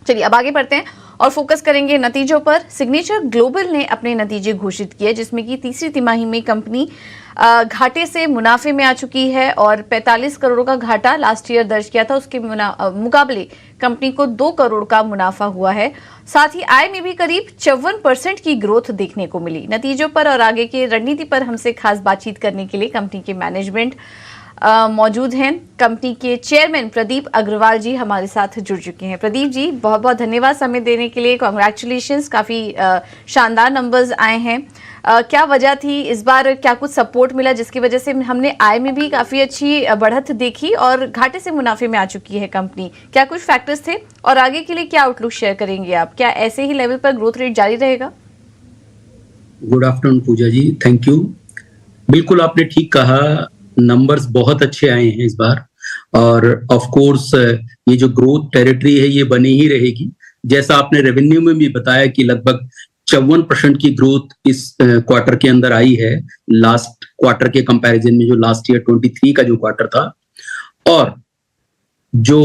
चलिए अब आगे बढ़ते हैं और फोकस करेंगे नतीजों पर। सिग्नेचर ग्लोबल ने अपने नतीजे घोषित किए, जिसमें कि तीसरी तिमाही में कंपनी घाटे से मुनाफे में आ चुकी है और 45 करोड़ का घाटा लास्ट ईयर दर्ज किया था, उसके मुकाबले कंपनी को 2 करोड़ का मुनाफा हुआ है। साथ ही आय में भी करीब 54% की ग्रोथ देखने को मिली। नतीजों पर और आगे की रणनीति पर हमसे खास बातचीत करने के लिए कंपनी के मैनेजमेंट मौजूद हैं। कंपनी के चेयरमैन प्रदीप अग्रवाल जी हमारे साथ जुड़ चुके हैं। प्रदीप जी, बहुत बहुत धन्यवाद समय देने के लिए। कॉन्ग्रेचुलेशंस, काफी शानदार नंबर्स आए हैं। क्या वजह थी इस बार, क्या कुछ सपोर्ट मिला जिसकी वजह से हमने आय में भी काफी अच्छी बढ़त देखी और घाटे से मुनाफे में आ चुकी है कंपनी? क्या कुछ फैक्टर्स थे और आगे के लिए क्या आउटलुक शेयर करेंगे आप? क्या ऐसे ही लेवल पर ग्रोथ रेट जारी रहेगा? Good afternoon Puja ji, thank you. बिल्कुल आपने ठीक कहा, नंबर्स बहुत अच्छे आए हैं इस बार और ऑफ कोर्स ये जो ग्रोथ टेरिटरी है ये बनी ही रहेगी। जैसा आपने रेवेन्यू में भी बताया कि लगभग 54% की ग्रोथ इस क्वार्टर के अंदर आई है, लास्ट क्वार्टर के कंपैरिजन में, जो लास्ट ईयर 23 का जो क्वार्टर था। और जो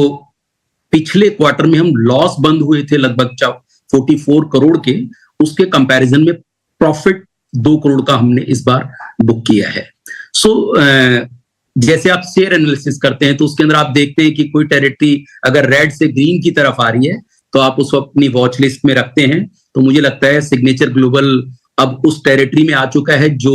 पिछले क्वार्टर में हम लॉस बंद हुए थे लगभग 44 करोड़ के, उसके कंपैरिजन में प्रॉफिट 2 करोड़ का हमने इस बार बुक किया है। जैसे आप शेयर एनालिसिस करते हैं तो उसके अंदर आप देखते हैं कि कोई टेरिटरी अगर रेड से ग्रीन की तरफ आ रही है तो आप उसको अपनी वॉच लिस्ट में रखते हैं। तो मुझे लगता है सिग्नेचर ग्लोबल अब उस टेरिटरी में आ चुका है जो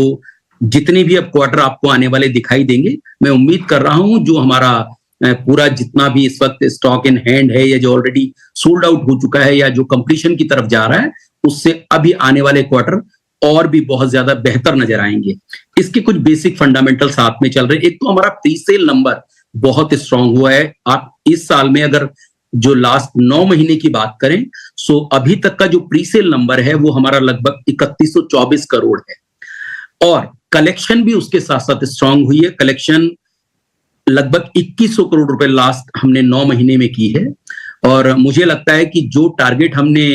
जितने भी अब क्वार्टर आपको आने वाले दिखाई देंगे, मैं उम्मीद कर रहा हूं जो हमारा पूरा जितना भी इस वक्त स्टॉक इन हैंड है या जो ऑलरेडी सोल्ड आउट हो चुका है या जो कंप्लीशन की तरफ जा रहा है, उससे अभी आने वाले क्वार्टर और भी बहुत ज्यादा बेहतर नजर आएंगे। इसके कुछ बेसिक फंडामेंटल साथ में चल रहे हैं। एक तो हमारा प्री सेल नंबर बहुत स्ट्रांग हुआ है। आप इस साल में अगर जो लास्ट 9 महीने की बात करें, सो अभी तक का जो प्री सेल नंबर है वो हमारा लगभग 3124 करोड़ है और कलेक्शन भी उसके साथ साथ स्ट्रांग हुई है। कलेक्शन लगभग 2100 करोड़ रुपए लास्ट हमने 9 महीने में की है और मुझे लगता है कि जो टारगेट हमने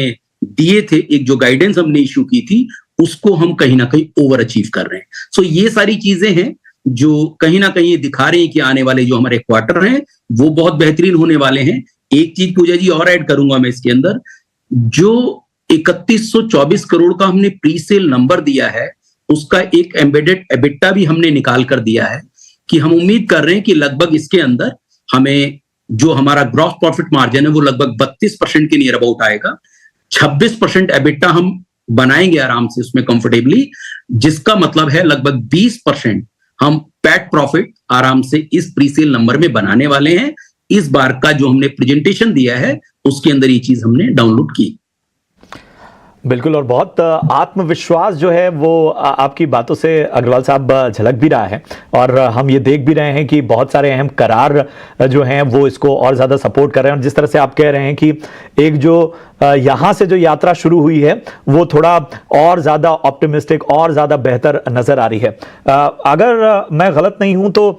दिए थे, एक जो गाइडेंस हमने इश्यू की थी, उसको हम कहीं ना कहीं ओवर अचीव कर रहे हैं। सो ये सारी चीजें हैं जो कहीं ना कहीं दिखा रहे हैं कि आने वाले जो हमारे क्वार्टर हैं वो बहुत बेहतरीन होने वाले हैं। एक चीज पूजा जी और ऐड करूंगा मैं इसके अंदर, जो 3124 करोड़ का हमने प्री सेल नंबर दिया है, उसका एक एम्बेडेड एबिटा भी हमने निकाल कर दिया है कि हम उम्मीद कर रहे हैं कि लगभग इसके अंदर हमें जो हमारा ग्रॉस प्रॉफिट मार्जिन है वो लगभग 32% के नियर अबाउट आएगा। 26% एबिटा हम बनाएंगे आराम से उसमें कंफर्टेबली, जिसका मतलब है लगभग 20% हम पैट प्रॉफिट आराम से इस प्री सेल नंबर में बनाने वाले हैं। इस बार का जो हमने प्रेजेंटेशन दिया है उसके अंदर ये चीज हमने डाउनलोड की। बिल्कुल, और बहुत आत्मविश्वास जो है वो आपकी बातों से अग्रवाल साहब झलक भी रहा है और हम ये देख भी रहे हैं कि बहुत सारे अहम करार जो हैं वो इसको और ज़्यादा सपोर्ट कर रहे हैं। और जिस तरह से आप कह रहे हैं कि एक जो यहाँ से जो यात्रा शुरू हुई है वो थोड़ा और ज़्यादा ऑप्टिमिस्टिक और ज़्यादा बेहतर नज़र आ रही है। अगर मैं गलत नहीं हूँ तो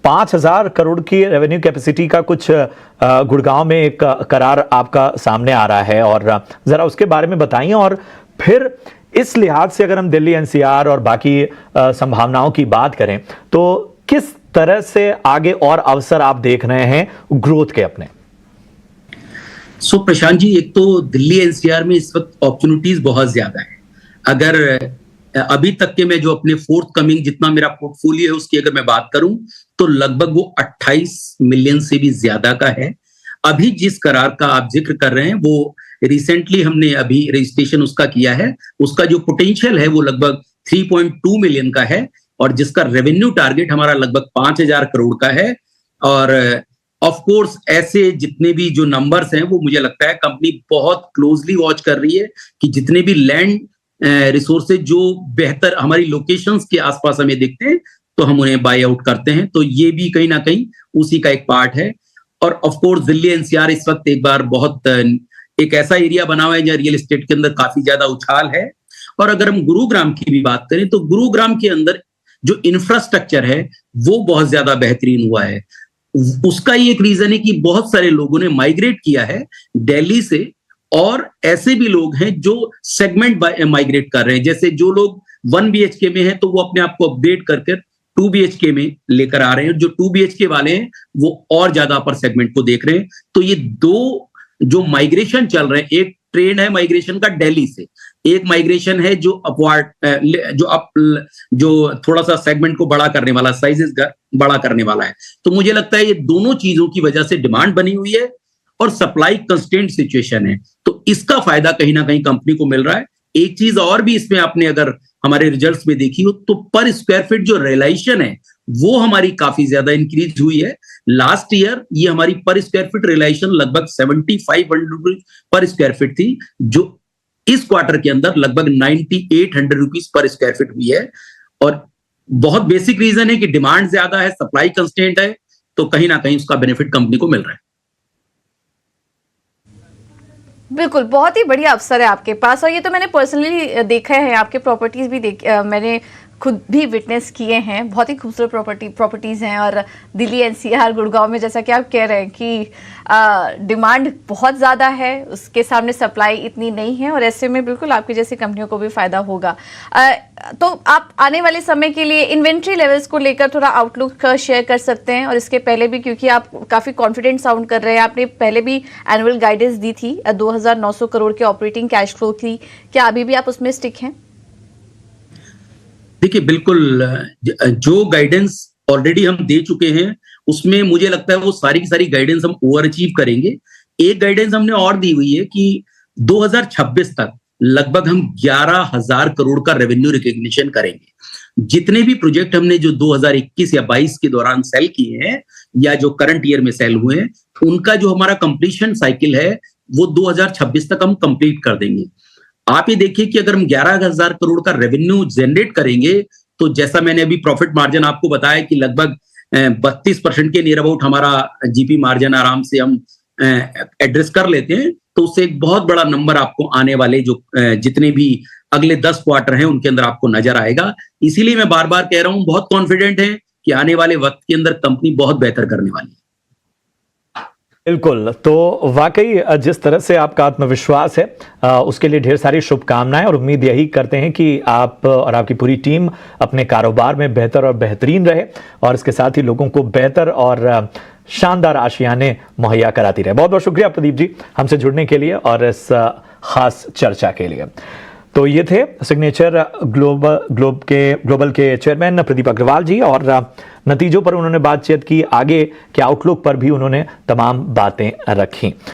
5000 करोड़ की रेवेन्यू कैपेसिटी का कुछ गुड़गांव में एक करार आपका सामने आ रहा है, और जरा उसके बारे में बताइए। और फिर इस लिहाज से अगर हम दिल्ली एनसीआर और बाकी संभावनाओं की बात करें तो किस तरह से आगे और अवसर आप देख रहे हैं ग्रोथ के अपने? सो प्रशांत जी, एक तो दिल्ली एनसीआर में इस वक्त अपॉर्चुनिटीज बहुत ज्यादा है। अगर अभी तक के मैं जो अपने फोर्थ कमिंग जितना मेरा पोर्टफोलियो है उसकी अगर मैं बात करूं तो लगभग वो 28 मिलियन से भी ज्यादा का है। अभी जिस करार का आप जिक्र कर रहे हैं वो रिसेंटली हमने अभी रजिस्ट्रेशन उसका किया है। उसका जो पोटेंशियल है वो लगभग 3.2 मिलियन का है और जिसका रेवेन्यू टारगेट हमारा लगभग 5000 करोड़ का है। और ऑफ कोर्स ऐसे जितने भी जो नंबर्स हैं वो मुझे लगता है कंपनी बहुत क्लोजली वॉच कर रही है कि जितने भी लैंड रिसोर्सेज जो बेहतर हमारी लोकेशंस के आसपास हमें दिखते हैं तो हम उन्हें बाय आउट करते हैं। तो ये भी कहीं ना कहीं उसी का एक पार्ट है। और ऑफ कोर्स दिल्ली एनसीआर इस वक्त एक बार बहुत एक ऐसा एरिया बना हुआ है जहाँ रियल एस्टेट के अंदर काफी ज्यादा उछाल है। और अगर हम गुरुग्राम की भी बात करें तो गुरुग्राम के अंदर जो इंफ्रास्ट्रक्चर है वो बहुत ज्यादा बेहतरीन हुआ है। उसका ये एक रीजन है कि बहुत सारे लोगों ने माइग्रेट किया है दिल्ली से, और ऐसे भी लोग हैं जो सेगमेंट माइग्रेट कर रहे हैं। जैसे जो लोग 1 BHK में हैं तो वो अपने आप को अपडेट करके 2 BHK में लेकर आ रहे हैं। जो 2 BHK वाले हैं वो और ज्यादा अपर सेगमेंट को देख रहे हैं। तो ये दो जो माइग्रेशन चल रहे हैं, एक ट्रेंड है माइग्रेशन का दिल्ली से, एक माइग्रेशन है जो अपवार्ड जो थोड़ा सा सेगमेंट को बड़ा करने वाला, साइजेस बड़ा करने वाला है। तो मुझे लगता है ये दोनों चीजों की वजह से डिमांड बनी हुई है और सप्लाई कंस्ट्रेंट सिचुएशन है, तो इसका फायदा कहीं ना कहीं कंपनी को मिल रहा है। एक चीज और भी इसमें आपने अगर हमारे रिजल्ट्स में देखी हो तो पर स्क्वायर फीट जो रियलाइजेशन है वो हमारी काफी ज्यादा इंक्रीज हुई है। लास्ट ईयर ये हमारी पर स्क्वायर फीट रियलाइजेशन लगभग 7500 रुपीज पर स्क्वायर फीट थी, जो इस क्वार्टर के अंदर लगभग 9800 रुपीज पर स्क्वायर फीट हुई है। और बहुत बेसिक रीजन है कि डिमांड ज्यादा है, सप्लाई कंस्ट्रेंट है, तो कहीं ना कहीं उसका बेनिफिट कंपनी को मिल रहा है। बिल्कुल, बहुत ही बढ़िया अवसर है आपके पास, और ये तो मैंने पर्सनली देखा है, आपके प्रॉपर्टीज भी मैंने खुद भी विटनेस किए हैं। बहुत ही खूबसूरत प्रॉपर्टीज हैं, और दिल्ली एनसीआर गुड़गांव में जैसा कि आप कह रहे हैं कि डिमांड बहुत ज़्यादा है, उसके सामने सप्लाई इतनी नहीं है, और ऐसे में बिल्कुल आपकी जैसी कंपनियों को भी फायदा होगा। तो आप आने वाले समय के लिए इन्वेंट्री लेवल्स को लेकर थोड़ा आउटलुक शेयर कर सकते हैं, और इसके पहले भी, क्योंकि आप काफ़ी कॉन्फिडेंट साउंड कर रहे हैं, आपने पहले भी एनुअल गाइडेंस दी थी 2900 करोड़ के ऑपरेटिंग कैश फ्लो की, क्या अभी भी आप उसमें स्टिक हैं? देखिए, बिल्कुल जो गाइडेंस ऑलरेडी हम दे चुके हैं उसमें मुझे लगता है वो सारी की सारी गाइडेंस हम ओवर अचीव करेंगे। एक गाइडेंस हमने और दी हुई है कि 2026 तक लगभग हम 11,000 करोड़ का रेवेन्यू रिकॉग्निशन करेंगे। जितने भी प्रोजेक्ट हमने जो 2021 या 22 के दौरान सेल किए हैं या जो करंट ईयर में सेल हुए हैं, उनका जो हमारा कंप्लीशन साइकिल है वो 2026 तक हम कंप्लीट कर देंगे। आप ये देखिए कि अगर हम 11,000 करोड़ का रेवेन्यू जनरेट करेंगे तो जैसा मैंने अभी प्रॉफिट मार्जिन आपको बताया कि लगभग 32% के नियर अबाउट हमारा जीपी मार्जिन आराम से हम एड्रेस कर लेते हैं, तो उससे एक बहुत बड़ा नंबर आपको आने वाले जो जितने भी अगले 10 क्वार्टर हैं उनके अंदर आपको नजर आएगा। इसीलिए मैं बार बार कह रहा हूं, बहुत कॉन्फिडेंट है कि आने वाले वक्त के अंदर कंपनी बहुत बेहतर करने वाली है। बिल्कुल, तो वाकई जिस तरह से आपका आत्मविश्वास है उसके लिए ढेर सारी शुभकामनाएं, और उम्मीद यही करते हैं कि आप और आपकी पूरी टीम अपने कारोबार में बेहतर और बेहतरीन रहे, और इसके साथ ही लोगों को बेहतर और शानदार आशियाने मुहैया कराती रहे। बहुत बहुत शुक्रिया प्रदीप जी हमसे जुड़ने के लिए और इस खास चर्चा के लिए। तो ये थे सिग्नेचर ग्लोबल के चेयरमैन प्रदीप अग्रवाल जी, और नतीजों पर उन्होंने बातचीत की, आगे के आउटलुक पर भी उन्होंने तमाम बातें रखी।